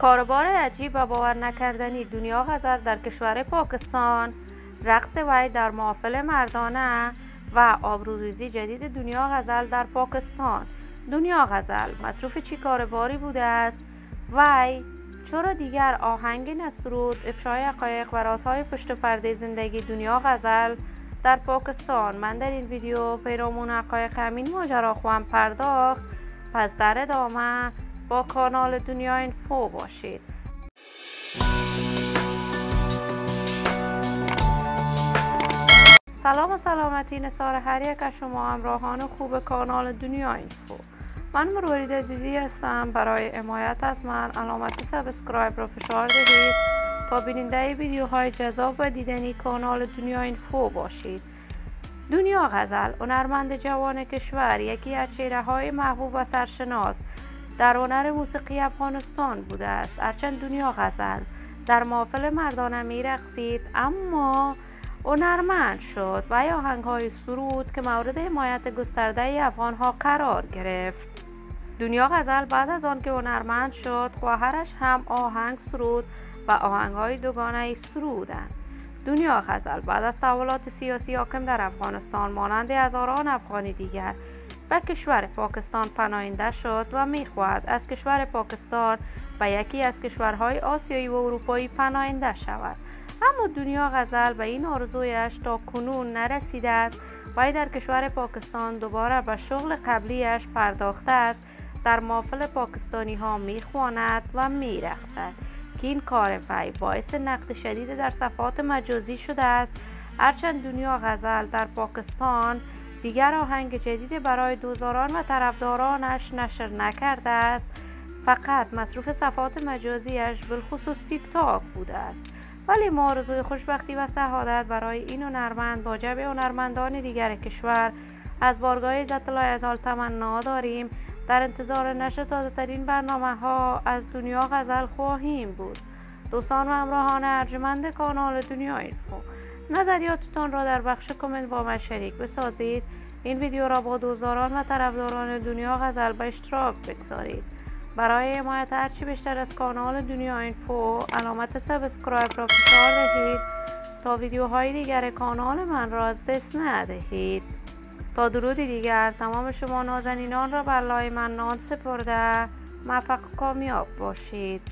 کاروبار عجیب و باور نکردنی دنیا غزل در کشور پاکستان، رقص وی در محافل مردانه و آبروریزی جدید دنیا غزل در پاکستان. دنیا غزل مصروف چه کاروباری بوده است؟ وی چرا دیگر آهنگ نسرود افشای حقایق و رازهای پشت پرده زندگی دنیا غزل در پاکستان؟ من در این ویدیو پیرامون حقایق همین ماجرا خواهم پرداخت، پس در ادامه با کانال دنیا اینفو باشید. سلام و سلامتی نثار هر یک از شما همراهان خوب کانال دنیا اینفو. من مروارید عزیزی هستم. برای حمایت از من علامت سابسکرایب را فشار دهید تا بیننده ویدیوهای جذاب و دیدنی کانال دنیا اینفو باشید. دنیا غزل هنرمند جوان کشور، یکی از چهره‌های محبوب و سرشناس در هنر موسیقی افغانستان بوده است. هرچند دنیا غزل در محافل مردانه می‌رقصید، اما هنرمند شد و آهنگ‌های سرود که مورد حمایت گسترده افغان‌ها قرار گرفت. دنیا غزل بعد از آن که هنرمند شد، خواهرش هم آهنگ سرود و آهنگ‌های دوگانه سرودند. دنیا غزل بعد از تحولات سیاسی حاکم در افغانستان مانند هزاران افغانی دیگر به کشور پاکستان پناهنده شد و می‌خواهد از کشور پاکستان به یکی از کشورهای آسیایی و اروپایی پناهنده شود، اما دنیا غزل به این آرزویش تا کنون نرسیده است. وی در کشور پاکستان دوباره به شغل قبلیش پرداخته است. در محافل پاکستانی ها میخواند و میرقصد که این کار وی باعث نقد شدید در صفحات مجازی شده است. هرچند دنیا غزل در پاکستان دیگر آهنگ جدید برای دوستداران و طرفدارانش نشر نکرده است، فقط مصروف صفحات مجازیش بالخصوص تیک تاک بوده است. ولی ما آرزوی خوشبختی و سعادت برای این هنرمند با جمع هنرمندان دیگر کشور از بارگاه عزت الله ازال تمنا داریم. در انتظار نشر تازه ترین برنامه ها از دنیا غزل خواهیم بود. دوستان و همراهان ارجمند کانال دنیا اینفو، نظریاتتان را در بخش کامنت با من شریک بسازید. این ویدیو را با دوستداران و طرفداران دنیا غزل به اشتراک بگذارید. برای حمایت هرچی بیشتر از کانال دنیا اینفو علامت سابسکرایب را فشار دهید تا ویدیوهای دیگر کانال من را از دست ندهید. تا درودی دیگر تمام شما نازنینان را به الله منان سپرده موفق و کامیاب باشید.